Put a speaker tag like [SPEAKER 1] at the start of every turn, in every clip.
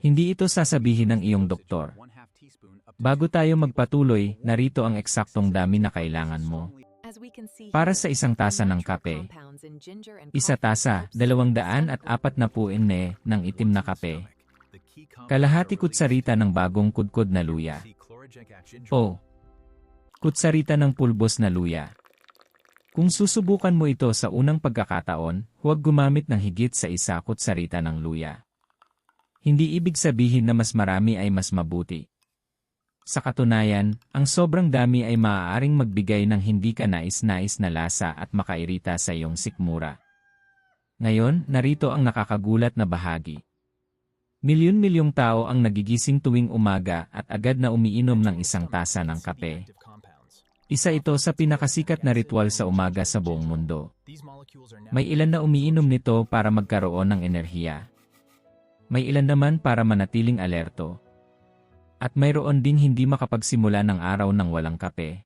[SPEAKER 1] Hindi ito sasabihin ng iyong doktor. Bago tayo magpatuloy, narito ang eksaktong dami na kailangan mo. Para sa isang tasa ng kape, isa tasa, 240 ml ng itim na kape. Kalahati kutsarita ng bagong kudkod na luya. O kutsarita ng pulbos na luya. Kung susubukan mo ito sa unang pagkakataon, huwag gumamit ng higit sa isa kutsarita ng luya. Hindi ibig sabihin na mas marami ay mas mabuti. Sa katunayan, ang sobrang dami ay maaaring magbigay ng hindi ka nais-nais na lasa at makairita sa iyong sikmura. Ngayon, narito ang nakakagulat na bahagi. Milyon-milyong tao ang nagigising tuwing umaga at agad na umiinom ng isang tasa ng kape. Isa ito sa pinakasikat na ritual sa umaga sa buong mundo. May ilan na umiinom nito para magkaroon ng enerhiya. May ilan naman para manatiling alerto. At mayroon ding hindi makapagsimula ng araw ng walang kape.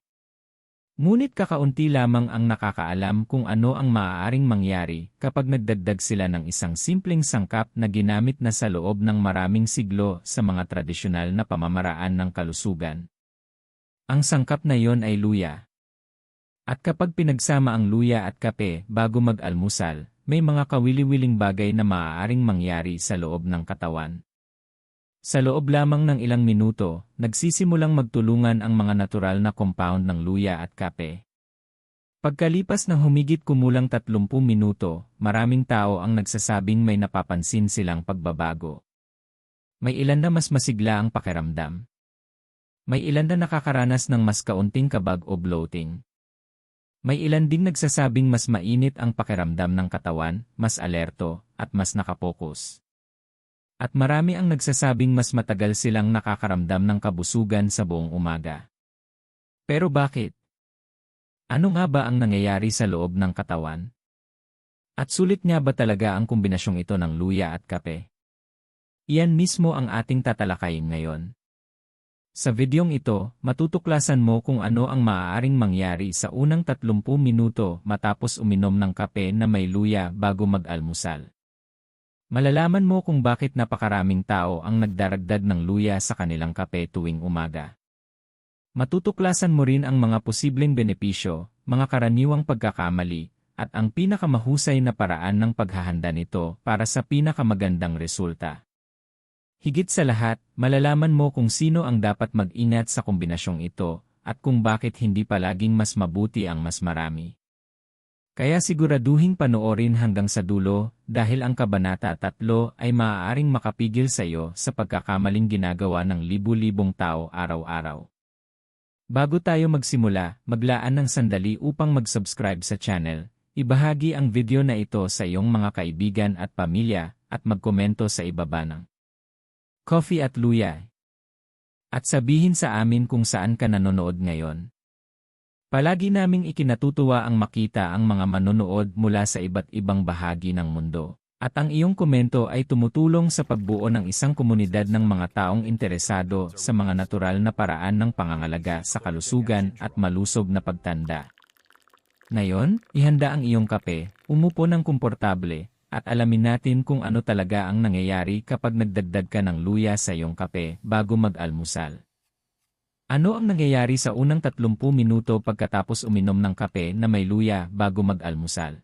[SPEAKER 1] Ngunit kakaunti lamang ang nakakaalam kung ano ang maaaring mangyari kapag nagdagdag sila ng isang simpleng sangkap na ginamit na sa loob ng maraming siglo sa mga tradisyonal na pamamaraan ng kalusugan. Ang sangkap na iyon ay luya. At kapag pinagsama ang luya at kape bago mag-almusal, may mga kawili-wiling bagay na maaaring mangyari sa loob ng katawan. Sa loob lamang ng ilang minuto, nagsisimulang magtulungan ang mga natural na compound ng luya at kape. Pagkalipas ng humigit kumulang 30 minuto, maraming tao ang nagsasabing may napapansin silang pagbabago. May ilan na mas masigla ang pakiramdam. May ilan na nakakaranas ng mas kaunting kabag o bloating. May ilan ding nagsasabing mas mainit ang pakiramdam ng katawan, mas alerto, at mas nakapokus. At marami ang nagsasabing mas matagal silang nakakaramdam ng kabusugan sa buong umaga. Pero bakit? Ano nga ba ang nangyayari sa loob ng katawan? At sulit nga ba talaga ang kombinasyong ito ng luya at kape? Iyan mismo ang ating tatalakayin ngayon. Sa videong ito, matutuklasan mo kung ano ang maaaring mangyari sa unang 30 minuto matapos uminom ng kape na may luya bago mag-almusal. Malalaman mo kung bakit napakaraming tao ang nagdaragdag ng luya sa kanilang kape tuwing umaga. Matutuklasan mo rin ang mga posibleng benepisyo, mga karaniwang pagkakamali, at ang pinakamahusay na paraan ng paghahanda nito para sa pinakamagandang resulta. Higit sa lahat, malalaman mo kung sino ang dapat mag-ingat sa kombinasyong ito, at kung bakit hindi palaging mas mabuti ang mas marami. Kaya siguraduhin panoorin hanggang sa dulo dahil ang Kabanata 3 ay maaaring makapigil sa iyo sa pagkakamaling ginagawa ng libu-libong tao araw-araw. Bago tayo magsimula, maglaan ng sandali upang mag-subscribe sa channel, ibahagi ang video na ito sa iyong mga kaibigan at pamilya at magkomento sa ibaba ng Coffee at Luya. At sabihin sa amin kung saan ka nanonood ngayon. Palagi naming ikinatutuwa ang makita ang mga manonood mula sa iba't ibang bahagi ng mundo, at ang iyong komento ay tumutulong sa pagbuo ng isang komunidad ng mga taong interesado sa mga natural na paraan ng pangangalaga sa kalusugan at malusog na pagtanda. Ngayon, ihanda ang iyong kape, umupo ng komportable, at alamin natin kung ano talaga ang nangyayari kapag nagdagdag ka ng luya sa iyong kape bago mag-almusal. Ano ang nangyayari sa unang 30 minuto pagkatapos uminom ng kape na may luya bago mag-almusal?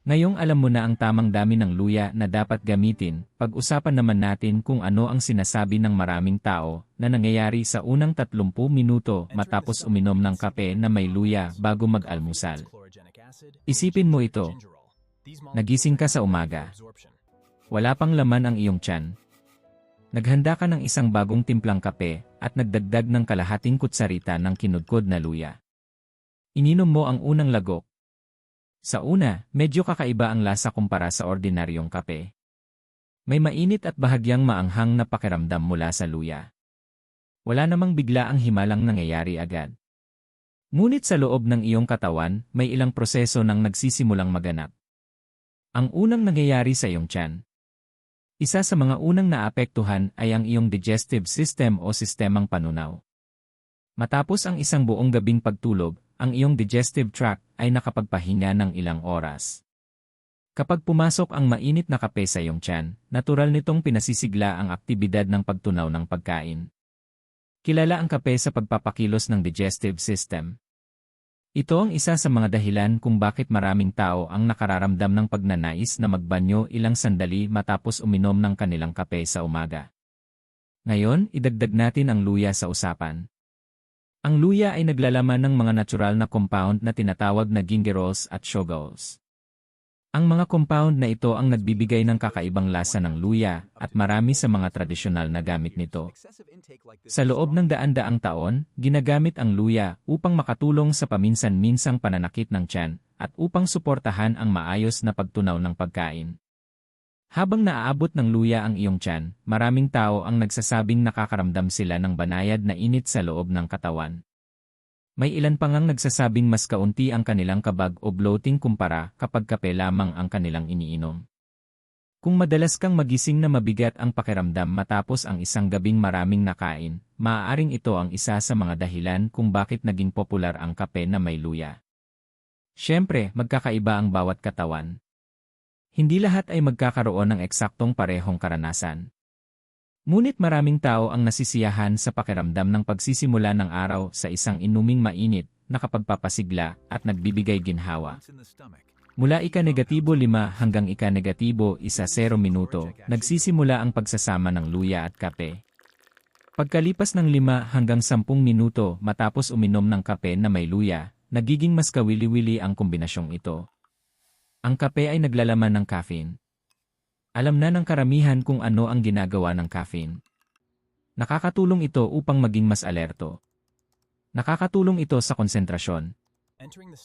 [SPEAKER 1] Ngayong alam mo na ang tamang dami ng luya na dapat gamitin, pag-usapan naman natin kung ano ang sinasabi ng maraming tao na nangyayari sa unang 30 minuto matapos uminom ng kape na may luya bago mag-almusal. Isipin mo ito. Nagising ka sa umaga. Wala pang laman ang iyong tiyan. Naghanda ka ng isang bagong timplang kape at nagdagdag ng kalahating kutsarita ng kinudkod na luya. Ininom mo ang unang lagok. Sa una, medyo kakaiba ang lasa kumpara sa ordinaryong kape. May mainit at bahagyang maanghang na pakiramdam mula sa luya. Wala namang bigla ang himalang nangyayari agad. Ngunit sa loob ng iyong katawan, may ilang proseso nang nagsisimulang maganap. Ang unang nangyayari sa iyong tiyan. Isa sa mga unang naapektuhan ay ang iyong digestive system o sistemang panunaw. Matapos ang isang buong gabing pagtulog, ang iyong digestive tract ay nakapagpahinga ng ilang oras. Kapag pumasok ang mainit na kape sa iyong tiyan, natural nitong pinasisigla ang aktibidad ng pagtunaw ng pagkain. Kilala ang kape sa pagpapakilos ng digestive system. Ito ang isa sa mga dahilan kung bakit maraming tao ang nakararamdam ng pagnanais na magbanyo ilang sandali matapos uminom ng kanilang kape sa umaga. Ngayon, idagdag natin ang luya sa usapan. Ang luya ay naglalaman ng mga natural na compound na tinatawag na gingerols at shogols. Ang mga compound na ito ang nagbibigay ng kakaibang lasa ng luya at marami sa mga tradisyonal na gamit nito. Sa loob ng daan-daang taon, ginagamit ang luya upang makatulong sa paminsan-minsang pananakit ng tiyan at upang suportahan ang maayos na pagtunaw ng pagkain. Habang naaabot ng luya ang iyong tiyan, maraming tao ang nagsasabing nakakaramdam sila ng banayad na init sa loob ng katawan. May ilan pa ngang nagsasabing mas kaunti ang kanilang kabag o bloating kumpara kapag kape lamang ang kanilang iniinom. Kung madalas kang magising na mabigat ang pakiramdam matapos ang isang gabing maraming nakain, maaaring ito ang isa sa mga dahilan kung bakit naging popular ang kape na may luya. Siyempre, magkakaiba ang bawat katawan. Hindi lahat ay magkakaroon ng eksaktong parehong karanasan. Ngunit maraming tao ang nasisiyahan sa pakiramdam ng pagsisimula ng araw sa isang inuming mainit, nakapagpapasigla at nagbibigay ginhawa. Mula ika-5 hanggang ika-10 minuto, nagsisimula ang pagsasama ng luya at kape. Pagkalipas ng 5 hanggang 10 minuto matapos uminom ng kape na may luya, nagiging mas kawili-wili ang kombinasyong ito. Ang kape ay naglalaman ng caffeine. Alam na ng karamihan kung ano ang ginagawa ng caffeine. Nakakatulong ito upang maging mas alerto. Nakakatulong ito sa konsentrasyon.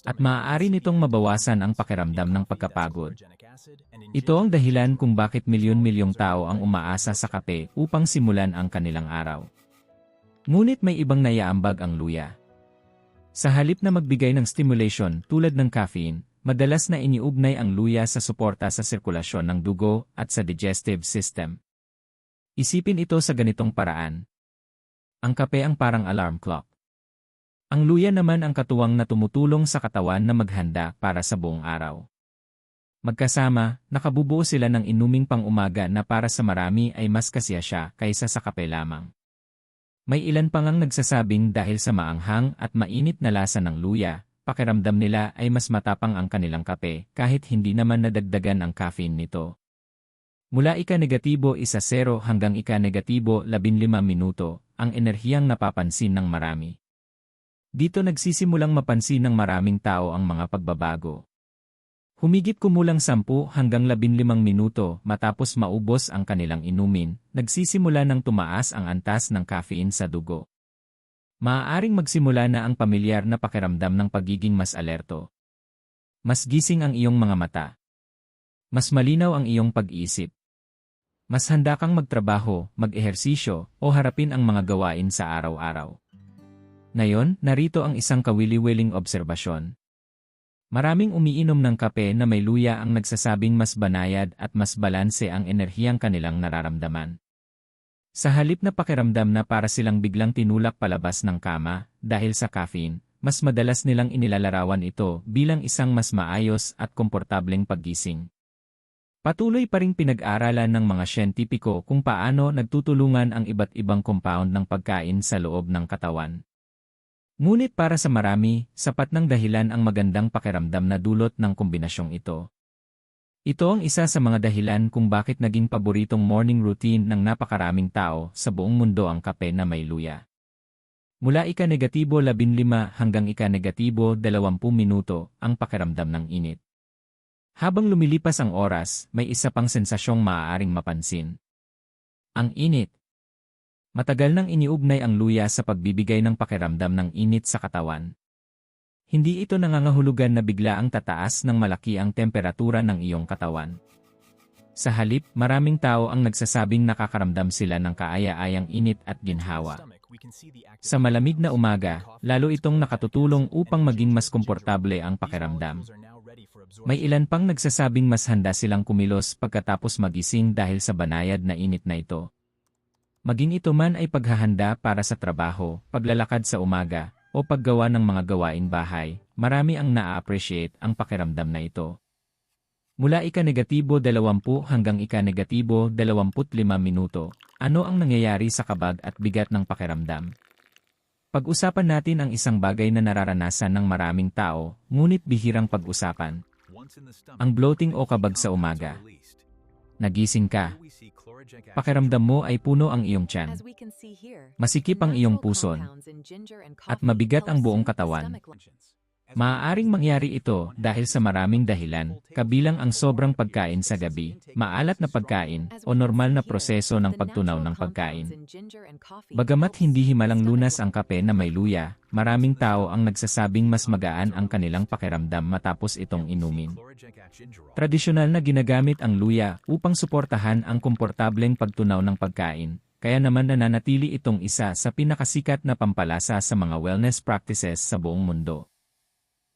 [SPEAKER 1] At maaari nitong mabawasan ang pakiramdam ng pagkapagod. Ito ang dahilan kung bakit milyon-milyong tao ang umaasa sa kape upang simulan ang kanilang araw. Ngunit may ibang naiaambag ang luya. Sa halip na magbigay ng stimulation tulad ng caffeine, madalas na iniugnay ang luya sa suporta sa sirkulasyon ng dugo at sa digestive system. Isipin ito sa ganitong paraan. Ang kape ang parang alarm clock. Ang luya naman ang katuwang na tumutulong sa katawan na maghanda para sa buong araw. Magkasama, nakabubuo sila ng inuming pang-umaga na para sa marami ay mas kasiyasya kaysa sa kape lamang. May ilan pa ngang nagsasabing dahil sa maanghang at mainit na lasa ng luya, pakiramdam nila ay mas matapang ang kanilang kape kahit hindi naman nadagdagan ang caffeine nito. Mula ika-10 hanggang ika-15 minuto, ang enerhiyang napapansin ng marami. Dito nagsisimulang mapansin ng maraming tao ang mga pagbabago. Humigit kumulang 10 hanggang 15 minuto matapos maubos ang kanilang inumin, nagsisimula ng tumaas ang antas ng caffeine sa dugo. Maaaring magsimula na ang pamilyar na pakiramdam ng pagiging mas alerto. Mas gising ang iyong mga mata. Mas malinaw ang iyong pag-iisip. Mas handa kang magtrabaho, mag-ehersisyo, o harapin ang mga gawain sa araw-araw. Ngayon, narito ang isang kawili-wiling obserbasyon. Maraming umiinom ng kape na may luya ang nagsasabing mas banayad at mas balanse ang enerhiyang kanilang nararamdaman. Sa halip na pakiramdam na para silang biglang tinulak palabas ng kama dahil sa caffeine, mas madalas nilang inilalarawan ito bilang isang mas maayos at komportableng paggising. Patuloy pa ring pinag-aralan ng mga siyentipiko kung paano nagtutulungan ang iba't ibang compound ng pagkain sa loob ng katawan. Ngunit para sa marami, sapat ng dahilan ang magandang pakiramdam na dulot ng kombinasyong ito. Ito ang isa sa mga dahilan kung bakit naging paboritong morning routine ng napakaraming tao sa buong mundo ang kape na may luya. Mula ika-15 hanggang ika-20 minuto ang pakiramdam ng init. Habang lumilipas ang oras, may isa pang sensasyong maaaring mapansin. Ang init. Matagal nang iniugnay ang luya sa pagbibigay ng pakiramdam ng init sa katawan. Hindi ito nangangahulugan na bigla ang tataas ng malaki ang temperatura ng iyong katawan. Sa halip, maraming tao ang nagsasabing nakakaramdam sila ng kaaya-ayang init at ginhawa. Sa malamig na umaga, lalo itong nakatutulong upang maging mas komportable ang pakiramdam. May ilan pang nagsasabing mas handa silang kumilos pagkatapos magising dahil sa banayad na init na ito. Maging ito man ay paghahanda para sa trabaho, paglalakad sa umaga, o paggawa ng mga gawaing bahay, marami ang naa-appreciate ang pakiramdam na ito. Mula ika-20 hanggang ika-25 minuto, ano ang nangyayari sa kabag at bigat ng pakiramdam? Pag-usapan natin ang isang bagay na nararanasan ng maraming tao, ngunit bihirang pag-usapan. Ang bloating o kabag sa umaga. Nagising ka. Pakiramdam mo ay puno ang iyong tiyan. Masikip ang iyong puson. At mabigat ang buong katawan. Maaaring mangyari ito dahil sa maraming dahilan, kabilang ang sobrang pagkain sa gabi, maalat na pagkain, o normal na proseso ng pagtunaw ng pagkain. Bagamat hindi himalang lunas ang kape na may luya, maraming tao ang nagsasabing mas magaan ang kanilang pakiramdam matapos itong inumin. Tradisyonal na ginagamit ang luya upang suportahan ang komportableng pagtunaw ng pagkain, kaya naman nananatili itong isa sa pinakasikat na pampalasa sa mga wellness practices sa buong mundo.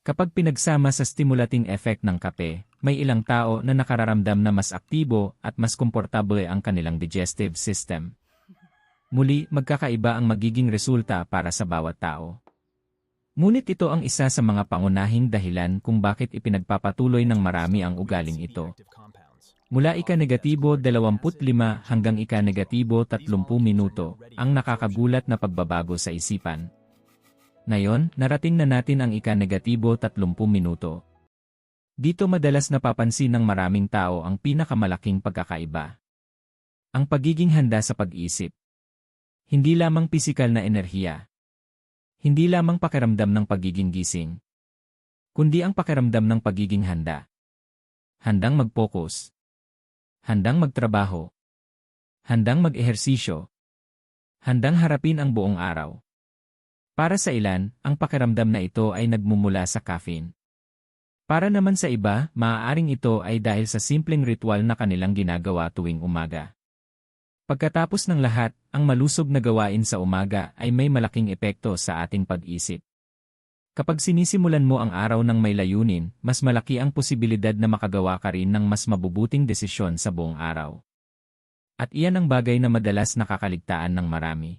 [SPEAKER 1] Kapag pinagsama sa stimulating effect ng kape, may ilang tao na nakararamdam na mas aktibo at mas komportable ang kanilang digestive system. Muli, magkakaiba ang magiging resulta para sa bawat tao. Ngunit ito ang isa sa mga pangunahing dahilan kung bakit ipinagpapatuloy ng marami ang ugaling ito. Mula ika-25 hanggang ika-30 minuto, ang nakakagulat na pagbabago sa isipan. Ngayon, narating na natin ang ika-30 minuto. Dito madalas napapansin ng maraming tao ang pinakamalaking pagkakaiba. Ang pagiging handa sa pag-isip. Hindi lamang pisikal na enerhiya. Hindi lamang pakiramdam ng pagiging gising. Kundi ang pakiramdam ng pagiging handa. Handang mag-focus. Handang magtrabaho. Handang mag-ehersisyo. Handang harapin ang buong araw. Para sa ilan, ang pakiramdam na ito ay nagmumula sa caffeine. Para naman sa iba, maaaring ito ay dahil sa simpleng ritual na kanilang ginagawa tuwing umaga. Pagkatapos ng lahat, ang malusog na gawain sa umaga ay may malaking epekto sa ating pag-isip. Kapag sinisimulan mo ang araw ng may layunin, mas malaki ang posibilidad na makagawa ka rin ng mas mabubuting desisyon sa buong araw. At iyan ang bagay na madalas nakakaligtaan ng marami.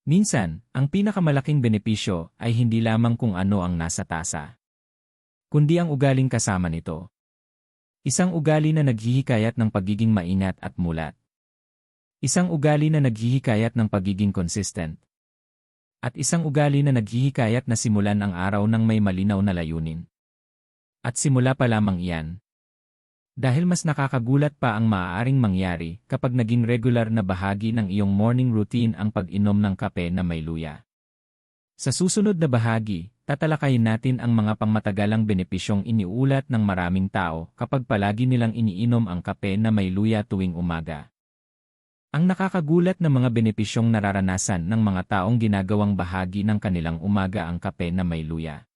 [SPEAKER 1] Minsan, ang pinakamalaking benepisyo ay hindi lamang kung ano ang nasa tasa, kundi ang ugaling kasama nito. Isang ugali na naghihikayat ng pagiging maingat at mulat. Isang ugali na naghihikayat ng pagiging consistent. At isang ugali na naghihikayat na simulan ang araw ng may malinaw na layunin. At simula pa lamang iyan. Dahil mas nakakagulat pa ang maaaring mangyari kapag naging regular na bahagi ng iyong morning routine ang pag-inom ng kape na may luya. Sa susunod na bahagi, tatalakayin natin ang mga pangmatagalang benepisyong iniulat ng maraming tao kapag palagi nilang iniinom ang kape na may luya tuwing umaga. Ang nakakagulat na mga benepisyong nararanasan ng mga taong ginagawang bahagi ng kanilang umaga ang kape na may luya.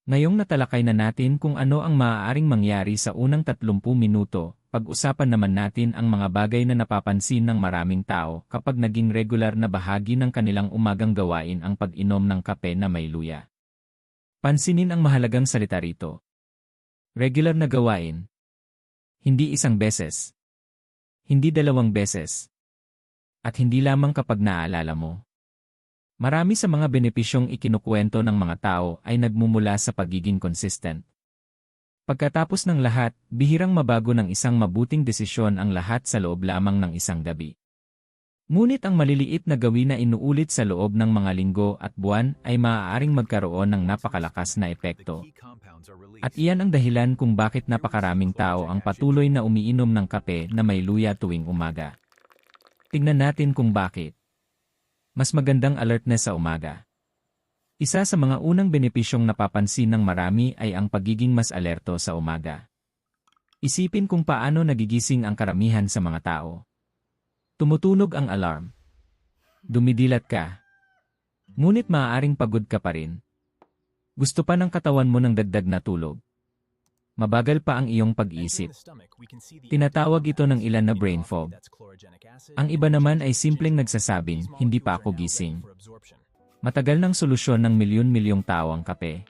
[SPEAKER 1] Ngayong natalakay na natin kung ano ang maaaring mangyari sa unang 30 minuto, pag-usapan naman natin ang mga bagay na napapansin ng maraming tao kapag naging regular na bahagi ng kanilang umagang gawain ang pag-inom ng kape na may luya. Pansinin ang mahalagang salita rito. Regular na gawain. Hindi isang beses. Hindi 2 beses. At hindi lamang kapag naaalala mo. Marami sa mga benepisyong ikinukwento ng mga tao ay nagmumula sa pagiging consistent. Pagkatapos ng lahat, bihirang mabago ng isang mabuting desisyon ang lahat sa loob lamang ng isang gabi. Ngunit ang maliliit na gawin na inuulit sa loob ng mga linggo at buwan ay maaaring magkaroon ng napakalakas na epekto. At iyan ang dahilan kung bakit napakaraming tao ang patuloy na umiinom ng kape na may luya tuwing umaga. Tingnan natin kung bakit. Mas magandang alertness sa umaga. Isa sa mga unang benepisyong napapansin ng marami ay ang pagiging mas alerto sa umaga. Isipin kung paano nagigising ang karamihan sa mga tao. Tumutunog ang alarm. Dumidilat ka. Ngunit maaaring pagod ka pa rin. Gusto pa ng katawan mo ng dagdag na tulog. Mabagal pa ang iyong pag-isip. Tinatawag ito ng ilan na brain fog. Ang iba naman ay simpleng nagsasabing, hindi pa ako gising. Matagal ng solusyon ng milyon-milyong tao ang kape.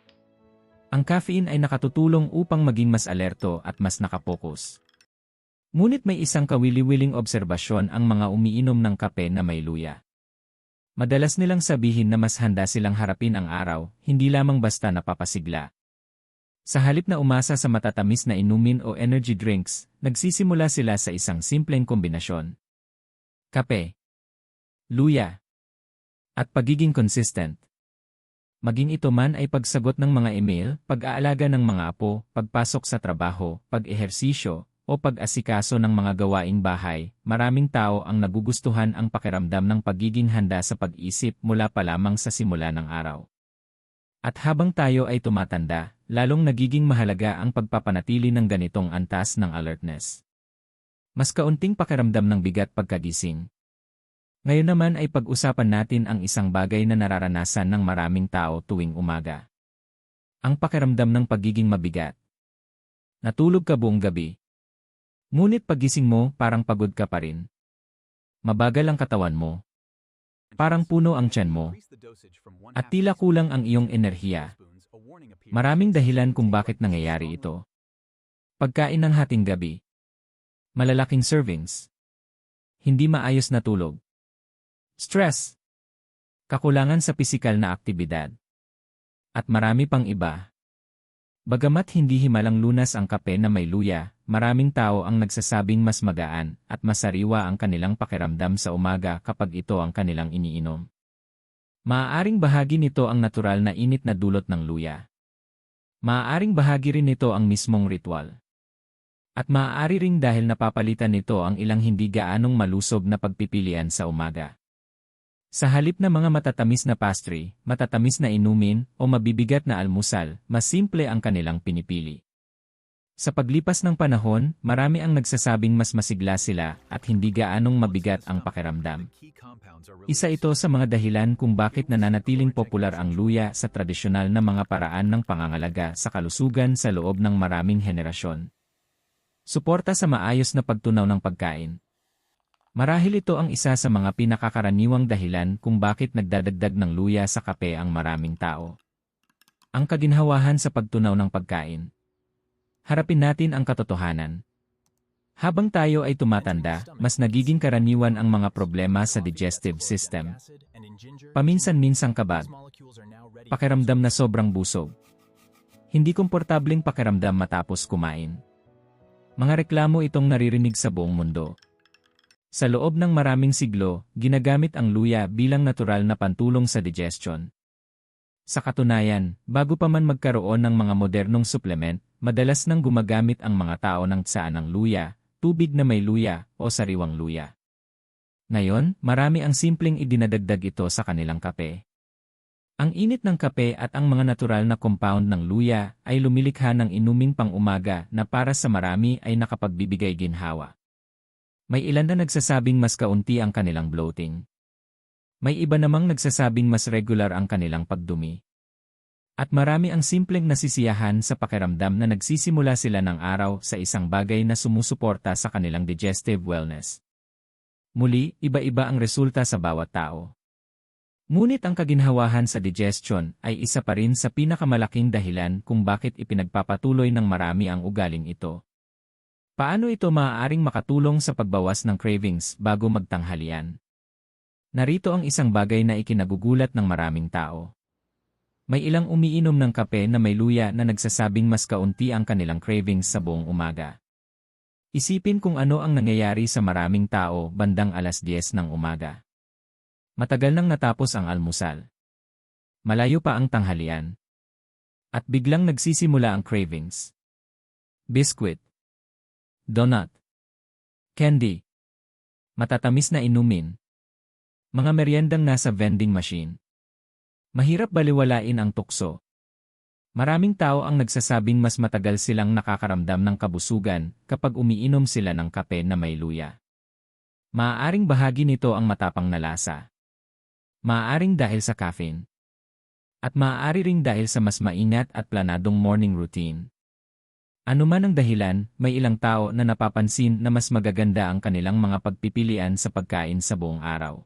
[SPEAKER 1] Ang caffeine ay nakatutulong upang maging mas alerto at mas nakapokus. Ngunit may isang kawili-wiling obserbasyon ang mga umiinom ng kape na may luya. Madalas nilang sabihin na mas handa silang harapin ang araw, hindi lamang basta napapasigla. Sa halip na umasa sa matatamis na inumin o energy drinks, nagsisimula sila sa isang simpleng kombinasyon. Kape, luya, at pagiging consistent. Maging ito man ay pagsagot ng mga email, pag-aalaga ng mga apo, pagpasok sa trabaho, pag-ehersisyo, o pag-asikaso ng mga gawaing bahay, maraming tao ang nagugustuhan ang pakiramdam ng pagiging handa sa pag-isip mula pa lamang sa simula ng araw. At habang tayo ay tumatanda, lalong nagiging mahalaga ang pagpapanatili ng ganitong antas ng alertness. Mas kaunting pakiramdam ng bigat pagkagising. Ngayon naman ay pag-usapan natin ang isang bagay na nararanasan ng maraming tao tuwing umaga. Ang pakiramdam ng pagiging mabigat. Natulog ka buong gabi. Ngunit pagising mo, parang pagod ka pa rin. Mabagal ang katawan mo. Parang puno ang tiyan mo. At tila kulang ang iyong enerhiya. Maraming dahilan kung bakit nangyayari ito. Pagkain ng hating gabi. Malalaking servings. Hindi maayos na tulog. Stress. Kakulangan sa pisikal na aktibidad. At marami pang iba. Bagamat hindi himalang lunas ang kape na may luya, maraming tao ang nagsasabing mas magaan at masariwa ang kanilang pakiramdam sa umaga kapag ito ang kanilang iniinom. Maaaring bahagi nito ang natural na init na dulot ng luya. Maaaring bahagi rin nito ang mismong ritual. At maaari ring dahil napapalitan nito ang ilang hindi gaanong malusog na pagpipilian sa umaga. Sa halip na mga matatamis na pastry, matatamis na inumin, o mabibigat na almusal, mas simple ang kanilang pinipili. Sa paglipas ng panahon, marami ang nagsasabing mas masigla sila at hindi gaanong mabigat ang pakiramdam. Isa ito sa mga dahilan kung bakit nananatiling popular ang luya sa tradisyonal na mga paraan ng pangangalaga sa kalusugan sa loob ng maraming henerasyon. Suporta sa maayos na pagtunaw ng pagkain. Marahil ito ang isa sa mga pinakakaraniwang dahilan kung bakit nagdadagdag ng luya sa kape ang maraming tao. Ang kaginhawahan sa pagtunaw ng pagkain. Harapin natin ang katotohanan. Habang tayo ay tumatanda, mas nagiging karaniwan ang mga problema sa digestive system. Paminsan-minsang kabag. Pakiramdam na sobrang busog. Hindi komportableng pakiramdam matapos kumain. Mga reklamo itong naririnig sa buong mundo. Sa loob ng maraming siglo, ginagamit ang luya bilang natural na pantulong sa digestion. Sa katunayan, bago pa man magkaroon ng mga modernong supplement, madalas nang gumagamit ang mga tao ng tsaan ng luya, tubig na may luya, o sariwang luya. Ngayon, marami ang simpleng idinadagdag ito sa kanilang kape. Ang init ng kape at ang mga natural na compound ng luya ay lumilikha ng inuming pang-umaga na para sa marami ay nakapagbibigay ginhawa. May ilan na nagsasabing mas kaunti ang kanilang bloating. May iba namang nagsasabing mas regular ang kanilang pagdumi. At marami ang simpleng nasisiyahan sa pakiramdam na nagsisimula sila ng araw sa isang bagay na sumusuporta sa kanilang digestive wellness. Muli, iba-iba ang resulta sa bawat tao. Ngunit ang kaginhawahan sa digestion ay isa pa rin sa pinakamalaking dahilan kung bakit ipinagpapatuloy ng marami ang ugaling ito. Paano ito maaaring makatulong sa pagbawas ng cravings bago magtanghalian? Narito ang isang bagay na ikinagugulat ng maraming tao. May ilang umiinom ng kape na may luya na nagsasabing mas kaunti ang kanilang cravings sa buong umaga. Isipin kung ano ang nangyayari sa maraming tao bandang 10:00 ng umaga. Matagal nang natapos ang almusal. Malayo pa ang tanghalian. At biglang nagsisimula ang cravings. Biskwit. Donut. Candy. Matatamis na inumin. Mga meryendang nasa vending machine. Mahirap baliwalain ang tukso. Maraming tao ang nagsasabing mas matagal silang nakakaramdam ng kabusugan kapag umiinom sila ng kape na may luya. Maaaring bahagi nito ang matapang na lasa. Maaaring dahil sa caffeine. At maaari ring dahil sa mas maingat at planadong morning routine. Ano man ang dahilan, may ilang tao na napapansin na mas magaganda ang kanilang mga pagpipilian sa pagkain sa buong araw.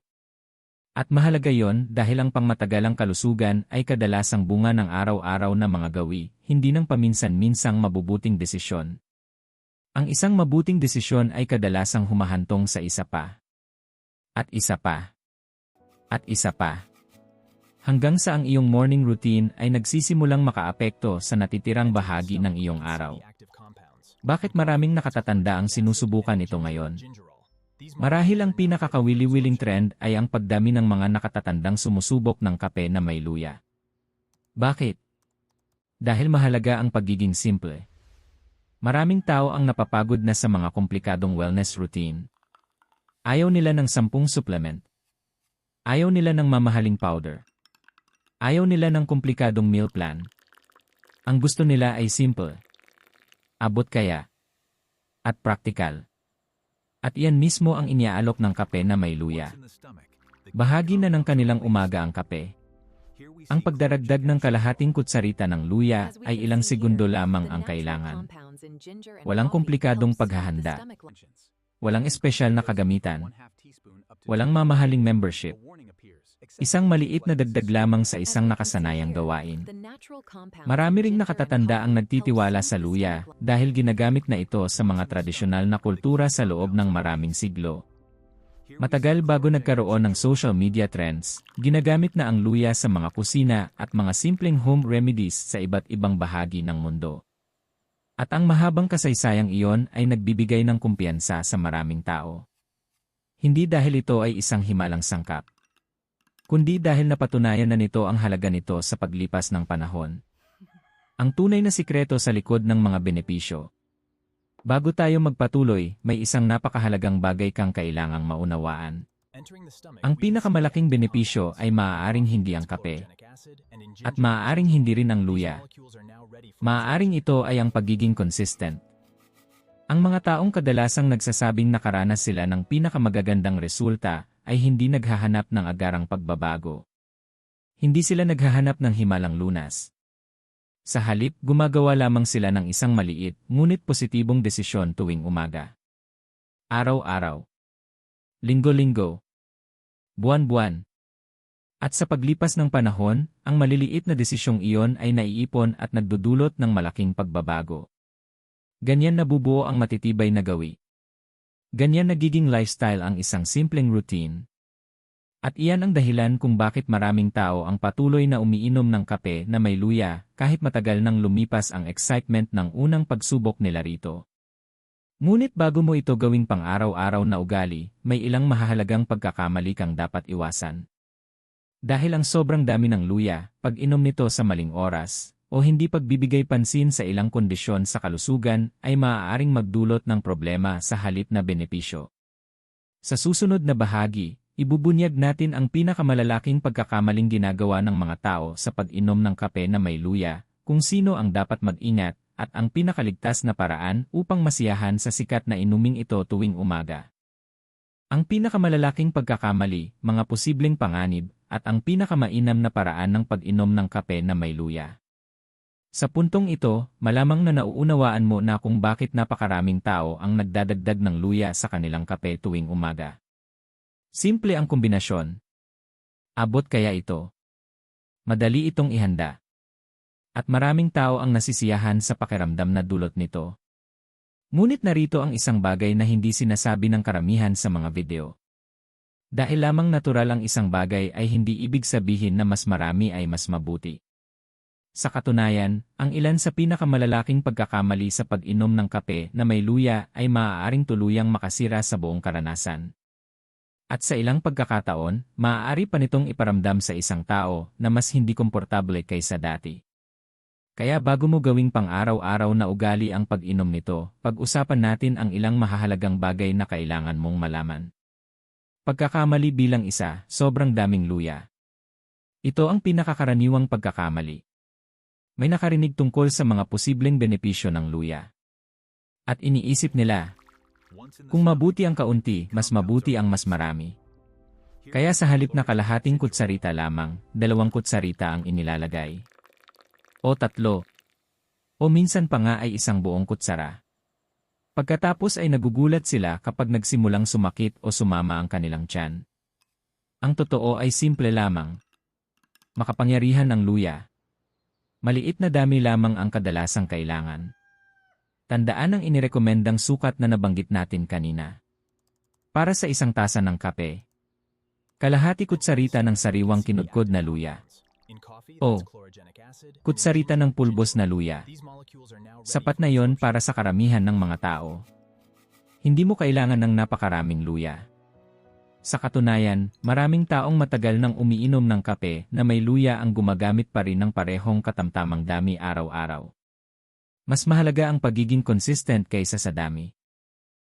[SPEAKER 1] At mahalaga yon dahil ang pangmatagalang kalusugan ay kadalasang bunga ng araw-araw na mga gawi, hindi ng paminsan-minsang mabubuting desisyon. Ang isang mabuting desisyon ay kadalasang humahantong sa isa pa. At isa pa. At isa pa. Hanggang sa ang iyong morning routine ay nagsisimulang makaapekto sa natitirang bahagi ng iyong araw. Bakit maraming nakatatanda ang sinusubukan ito ngayon? Marahil ang pinakakawili-wiling trend ay ang pagdami ng mga nakatatandang sumusubok ng kape na may luya. Bakit? Dahil mahalaga ang pagiging simple. Maraming tao ang napapagod na sa mga komplikadong wellness routine. Ayaw nila ng 10 supplement. Ayaw nila ng mamahaling powder. Ayaw nila ng komplikadong meal plan. Ang gusto nila ay simple, abot kaya, at practical. At iyan mismo ang iniaalok ng kape na may luya. Bahagi na ng kanilang umaga ang kape. Ang pagdaragdag ng kalahating kutsarita ng luya ay ilang segundo lamang ang kailangan. Walang komplikadong paghahanda. Walang espesyal na kagamitan. Walang mamahaling membership. Isang maliit na dagdag lamang sa isang nakasanayang gawain. Marami ring nakatatanda ang nagtitiwala sa luya dahil ginagamit na ito sa mga tradisyonal na kultura sa loob ng maraming siglo. Matagal bago nagkaroon ng social media trends, ginagamit na ang luya sa mga kusina at mga simpleng home remedies sa iba't ibang bahagi ng mundo. At ang mahabang kasaysayang iyon ay nagbibigay ng kumpiyansa sa maraming tao. Hindi dahil ito ay isang himalang sangkap, kundi dahil napatunayan na nito ang halaga nito sa paglipas ng panahon. Ang tunay na sikreto sa likod ng mga benepisyo. Bago tayo magpatuloy, may isang napakahalagang bagay kang kailangang maunawaan. Ang pinakamalaking benepisyo ay maaaring hindi ang kape, at maaaring hindi rin ang luya. Maaaring ito ay ang pagiging consistent. Ang mga taong kadalasang nagsasabing nakaranas sila ng pinakamagagandang resulta ay hindi naghahanap ng agarang pagbabago. Hindi sila naghahanap ng himalang lunas. Sa halip, gumagawa lamang sila ng isang maliit, ngunit positibong desisyon tuwing umaga. Araw-araw. Linggo-linggo. Buwan-buwan. At sa paglipas ng panahon, ang maliliit na desisyong iyon ay naiipon at nagdudulot ng malaking pagbabago. Ganyan nabubuo ang matitibay na gawi. Ganyan nagiging lifestyle ang isang simpleng routine. At iyan ang dahilan kung bakit maraming tao ang patuloy na umiinom ng kape na may luya kahit matagal nang lumipas ang excitement ng unang pagsubok nila rito. Ngunit bago mo ito gawing pang-araw-araw na ugali, may ilang mahahalagang pagkakamali kang dapat iwasan. Dahil ang sobrang dami ng luya, pag-inom nito sa maling oras, o hindi pagbibigay pansin sa ilang kondisyon sa kalusugan ay maaaring magdulot ng problema sa halip na benepisyo. Sa susunod na bahagi, ibubunyag natin ang pinakamalalaking pagkakamaling ginagawa ng mga tao sa pag-inom ng kape na may luya, kung sino ang dapat mag-ingat, at ang pinakaligtas na paraan upang masiyahan sa sikat na inuming ito tuwing umaga. Ang pinakamalalaking pagkakamali, mga posibleng panganib, at ang pinakamainam na paraan ng pag-inom ng kape na may luya. Sa puntong ito, malamang na nauunawaan mo na kung bakit napakaraming tao ang nagdadagdag ng luya sa kanilang kape tuwing umaga. Simple ang kombinasyon. Abot kaya ito. Madali itong ihanda. At maraming tao ang nasisiyahan sa pakiramdam na dulot nito. Ngunit narito ang isang bagay na hindi sinasabi ng karamihan sa mga video. Dahil lamang natural ang isang bagay ay hindi ibig sabihin na mas marami ay mas mabuti. Sa katunayan, ang ilan sa pinakamalalaking pagkakamali sa pag-inom ng kape na may luya ay maaaring tuluyang makasira sa buong karanasan. At sa ilang pagkakataon, maaari pa nitong iparamdam sa isang tao na mas hindi komportable kaysa dati. Kaya bago mo gawing pang-araw-araw na ugali ang pag-inom nito, pag-usapan natin ang ilang mahahalagang bagay na kailangan mong malaman. Pagkakamali bilang isa, sobrang daming luya. Ito ang pinakakaraniwang pagkakamali. May nakarinig tungkol sa mga posibleng benepisyo ng luya. At iniisip nila, kung mabuti ang kaunti, mas mabuti ang mas marami. Kaya sa halip na kalahating kutsarita lamang, 2 kutsarita ang inilalagay. O 3. O minsan pa nga ay 1 buong kutsara. Pagkatapos ay nagugulat sila kapag nagsimulang sumakit o sumama ang kanilang tiyan. Ang totoo ay simple lamang. Makapangyarihan ng luya. Maliit na dami lamang ang kadalasang kailangan. Tandaan ang inirekomendang sukat na nabanggit natin kanina. Para sa 1 tasa ng kape, Kalahati kutsarita ng sariwang kinudkod na luya. O kutsarita ng pulbos na luya. Sapat na yon para sa karamihan ng mga tao. Hindi mo kailangan ng napakaraming luya. Sa katunayan, maraming taong matagal nang umiinom ng kape na may luya ang gumagamit pa rin ng parehong katamtamang dami araw-araw. Mas mahalaga ang pagiging consistent kaysa sa dami.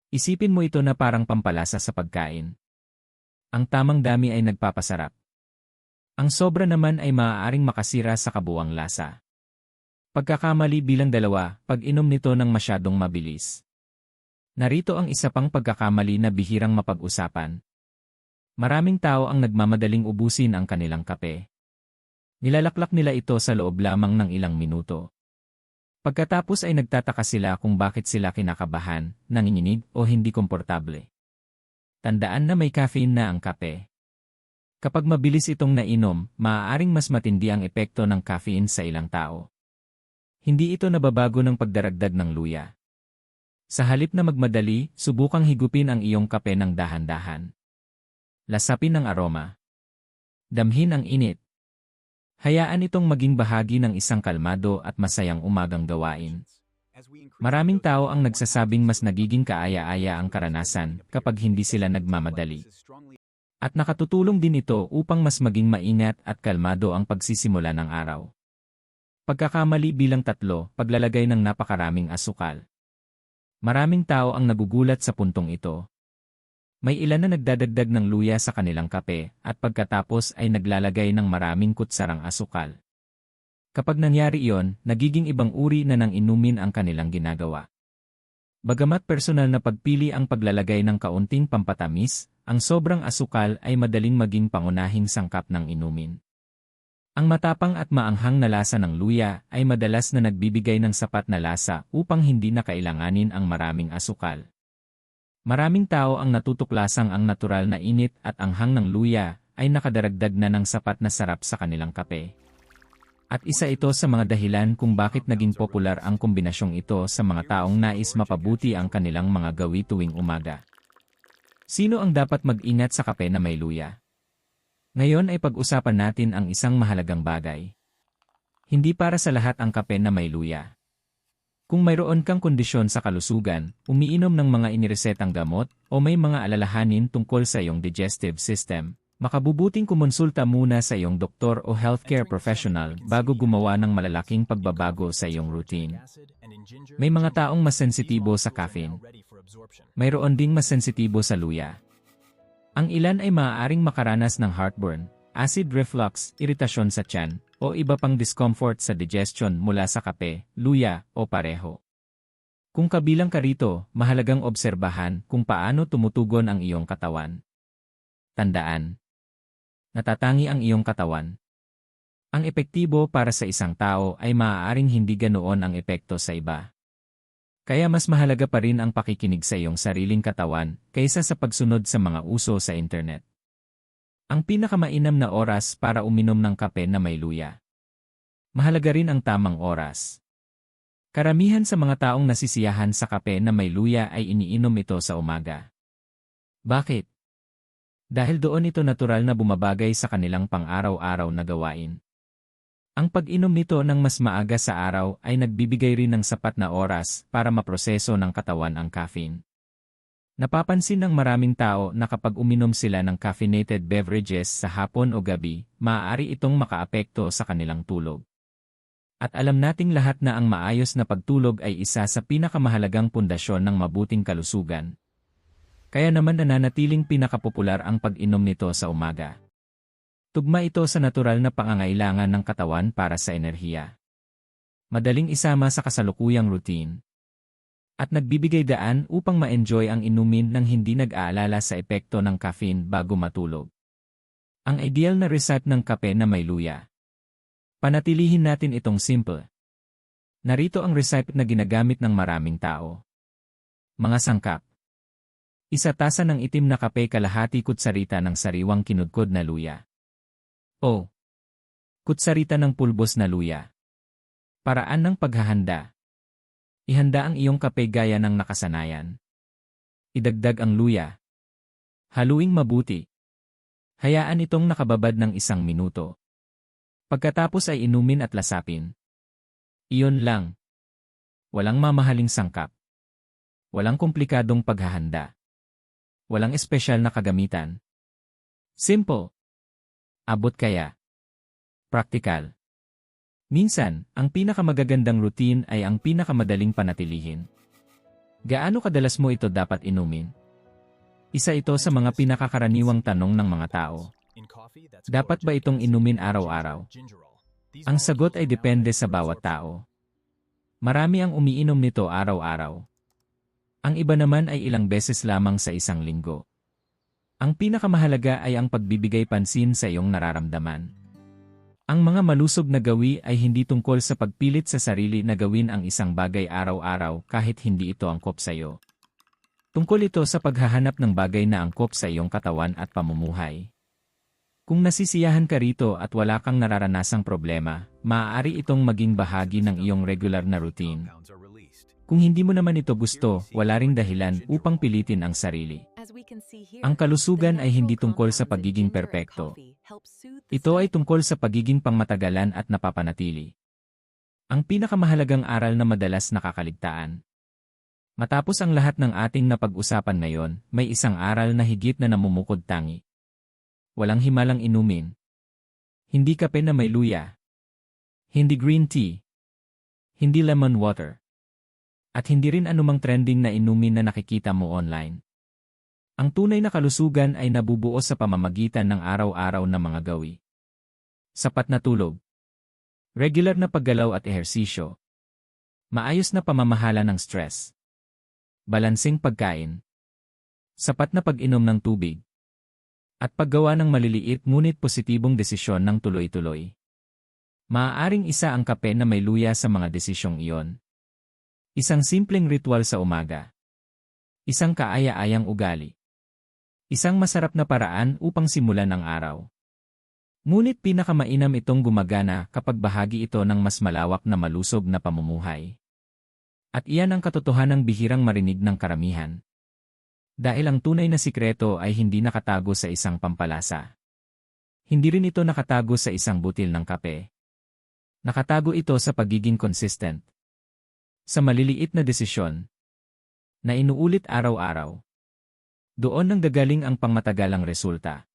[SPEAKER 1] Isipin mo ito na parang pampalasa sa pagkain. Ang tamang dami ay nagpapasarap. Ang sobra naman ay maaaring makasira sa kabuuang lasa. Pagkakamali bilang 2, pag-inom nito ng masyadong mabilis. Narito ang isa pang pagkakamali na bihirang mapag-usapan. Maraming tao ang nagmamadaling ubusin ang kanilang kape. Nilalaklak nila ito sa loob lamang ng ilang minuto. Pagkatapos ay nagtataka sila kung bakit sila kinakabahan, nanginginig o hindi komportable. Tandaan na may caffeine na ang kape. Kapag mabilis itong nainom, maaaring mas matindi ang epekto ng caffeine sa ilang tao. Hindi ito nababago ng pagdaragdag ng luya. Sa halip na magmadali, subukang higupin ang iyong kape ng dahan-dahan. Lasapin ang aroma. Damhin ang init. Hayaan itong maging bahagi ng isang kalmado at masayang umagang gawain. Maraming tao ang nagsasabing mas nagiging kaaya-aya ang karanasan kapag hindi sila nagmamadali. At nakatutulong din ito upang mas maging maingat at kalmado ang pagsisimula ng araw. Pagkakamali bilang 3, paglalagay ng napakaraming asukal. Maraming tao ang nagugulat sa puntong ito. May ilan na nagdadagdag ng luya sa kanilang kape at pagkatapos ay naglalagay ng maraming kutsarang asukal. Kapag nangyari iyon, nagiging ibang uri na ng inumin ang kanilang ginagawa. Bagamat personal na pagpili ang paglalagay ng kaunting pampatamis, ang sobrang asukal ay madaling maging pangunahing sangkap ng inumin. Ang matapang at maanghang na lasa ng luya ay madalas na nagbibigay ng sapat na lasa upang hindi na kailanganin ang maraming asukal. Maraming tao ang natutuklasang ang natural na init at anghang ng luya ay nakadaragdag na ng sapat na sarap sa kanilang kape. At isa ito sa mga dahilan kung bakit naging popular ang kombinasyong ito sa mga taong nais mapabuti ang kanilang mga gawi tuwing umaga. Sino ang dapat mag-ingat sa kape na may luya? Ngayon ay pag-usapan natin ang isang mahalagang bagay. Hindi para sa lahat ang kape na may luya. Kung mayroon kang kondisyon sa kalusugan, umiinom ng mga iniresetang gamot, o may mga alalahanin tungkol sa iyong digestive system, makabubuting kumonsulta muna sa iyong doktor o healthcare professional bago gumawa ng malalaking pagbabago sa iyong routine. May mga taong mas sensitibo sa caffeine. Mayroon ding mas sensitibo sa luya. Ang ilan ay maaaring makaranas ng heartburn, acid reflux, iritasyon sa tiyan, o iba pang discomfort sa digestion mula sa kape, luya, o pareho. Kung kabilang ka rito, mahalagang obserbahan kung paano tumutugon ang iyong katawan. Tandaan. Natatangi ang iyong katawan. Ang epektibo para sa isang tao ay maaaring hindi ganoon ang epekto sa iba. Kaya mas mahalaga pa rin ang pakikinig sa iyong sariling katawan kaysa sa pagsunod sa mga uso sa internet. Ang pinakamainam na oras para uminom ng kape na may luya. Mahalaga rin ang tamang oras. Karamihan sa mga taong nasisiyahan sa kape na may luya ay iniinom ito sa umaga. Bakit? Dahil doon ito natural na bumabagay sa kanilang pang-araw-araw na gawain. Ang pag-inom nito ng mas maaga sa araw ay nagbibigay rin ng sapat na oras para maproseso ng katawan ang caffeine. Napapansin ng maraming tao na kapag uminom sila ng caffeinated beverages sa hapon o gabi, maaari itong makaapekto sa kanilang tulog. At alam nating lahat na ang maayos na pagtulog ay isa sa pinakamahalagang pundasyon ng mabuting kalusugan. Kaya naman nananatiling pinakapopular ang pag-inom nito sa umaga. Tugma ito sa natural na pangangailangan ng katawan para sa enerhiya. Madaling isama sa kasalukuyang routine. At nagbibigay daan upang ma-enjoy ang inumin nang hindi nag-aalala sa epekto ng caffeine bago matulog. Ang ideal na recipe ng kape na may luya. Panatilihin natin itong simple. Narito ang recipe na ginagamit ng maraming tao. Mga sangkap. 1 tasa ng itim na kape, kalahati kutsarita ng sariwang kinudkod na luya. O kutsarita ng pulbos na luya. Paraan ng paghahanda. Ihanda ang iyong kape gaya ng nakasanayan. Idagdag ang luya. Haluing mabuti. Hayaan itong nakababad ng 1 minuto. Pagkatapos ay inumin at lasapin. Iyon lang. Walang mamahaling sangkap. Walang komplikadong paghahanda. Walang espesyal na kagamitan. Simple. Abot kaya. Praktikal. Minsan, ang pinakamagagandang routine ay ang pinakamadaling panatilihin. Gaano kadalas mo ito dapat inumin? Isa ito sa mga pinakakaraniwang tanong ng mga tao. Dapat ba itong inumin araw-araw? Ang sagot ay depende sa bawat tao. Marami ang umiinom nito araw-araw. Ang iba naman ay ilang beses lamang sa 1 linggo. Ang pinakamahalaga ay ang pagbibigay pansin sa iyong nararamdaman. Ang mga malusog na gawi ay hindi tungkol sa pagpilit sa sarili na gawin ang isang bagay araw-araw kahit hindi ito angkop sa iyo. Tungkol ito sa paghahanap ng bagay na angkop sa iyong katawan at pamumuhay. Kung nasisiyahan ka rito at wala kang nararanasang problema, maaari itong maging bahagi ng iyong regular na routine. Kung hindi mo naman ito gusto, wala ring dahilan upang pilitin ang sarili. Ang kalusugan ay hindi tungkol sa pagiging perpekto. Ito ay tungkol sa pagiging pangmatagalan at napapanatili. Ang pinakamahalagang aral na madalas nakakaligtaan. Matapos ang lahat ng ating napag-usapan ngayon, may isang aral na higit na namumukod tangi. Walang himalang inumin. Hindi kape na may luya. Hindi green tea. Hindi lemon water. At hindi rin anumang trending na inumin na nakikita mo online. Ang tunay na kalusugan ay nabubuo sa pamamagitan ng araw-araw na mga gawi. Sapat na tulog. Regular na paggalaw at ehersisyo. Maayos na pamamahala ng stress. Balansing pagkain. Sapat na pag-inom ng tubig. At paggawa ng maliliit ngunit positibong desisyon ng tuloy-tuloy. Maaaring isa ang kape na may luya sa mga desisyong iyon. Isang simpleng ritual sa umaga. Isang kaaya-ayang ugali. Isang masarap na paraan upang simulan ang araw. Ngunit pinakamainam itong gumagana kapag bahagi ito ng mas malawak na malusog na pamumuhay. At iyan ang katotohanang bihirang marinig ng karamihan. Dahil ang tunay na sikreto ay hindi nakatago sa isang pampalasa. Hindi rin ito nakatago sa isang butil ng kape. Nakatago ito sa pagiging consistent. Sa maliliit na desisyon na inuulit araw-araw. Doon nang gagaling ang pangmatagalang resulta.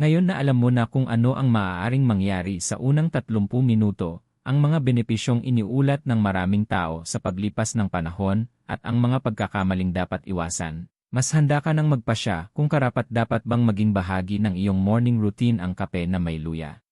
[SPEAKER 1] Ngayon na alam mo na kung ano ang maaaring mangyari sa unang 30 minuto, ang mga benepisyong iniulat ng maraming tao sa paglipas ng panahon at ang mga pagkakamaling dapat iwasan, mas handa ka nang magpasya kung karapat-dapat bang maging bahagi ng iyong morning routine ang kape na may luya.